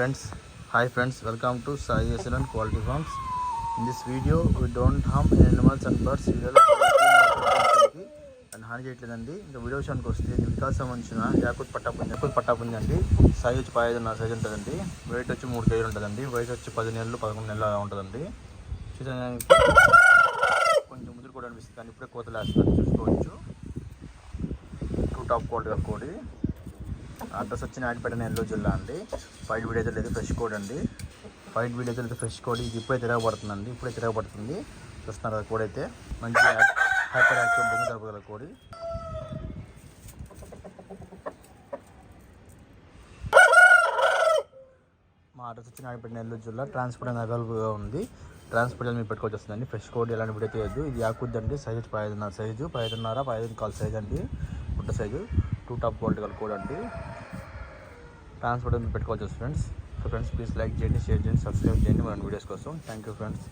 Friends, hi friends, welcome to Sai Excellent Quality Farms. In this video, we don't harm animals and birds. వీడియోలో and హాని చేయట్లేదండి. ఇంకా video విషయానికి వస్తే దీనికి సంబంధించిన యాకుత్ పట్టాపుంది అండి. సైజ్ వచ్చి 5.5 సైజ్ ఉంటుందండి. వెయిట్ వచ్చి 3 కేజీలు ఉంటుందండి. వయసు వచ్చి 10 నెలలు 11 నెలలు అలా ఉంటుందండి. చూసానికి కొంచెం ముదురు కూడా అనిపిస్తుంది కానీ ఇప్పుడే కోతలు వేస్తుంది, చూసుకోవచ్చు. 2 టాప్ క్వాలిటీ కోడి. అడ్రస్ వచ్చి నాటిపేట నెల్లూరు జిల్లా అండి. ఫైట్ వీడియో అయితే ఫ్రెష్ కోడ్ అండి. ఫైట్ వీడియో అయితే ఫ్రెష్ కోడ్. ఇది ఇప్పుడే తిరగబడుతుంది. చూస్తున్నారు కదా కోడి అయితే మంచి హైపర్ యాక్టివ్ బొమ్మ జరపగల కోడి. మా అడ్రస్ వచ్చి నాటిపేట నెల్లూరు జిల్లా. ట్రాన్స్పోర్ట్ అనేది అవైలబుల్గా ఉంది. ట్రాన్స్పోర్ట్ మీరు పెట్టుకోవచ్చు వస్తుందండి. ఫ్రెష్ కోడ్ ఎలాంటి వీడియో తీయద్దు. ఇది యాకుద్దండి. సైజ్ 5.5 సైజు, 5.5 సైజ్ అండి. పుట్ట సైజు 2 టాప్ క్వాలిటీ గల కోడ్ అండి. ట్రాన్స్పోర్ట్ మీరు పెట్టుకోవచ్చు friends. So friends, please like చేయండి, షేర్ చేయండి, సబ్స్క్రైబ్ చేయండి మన వీడియోస్ కోసం. Thank you friends.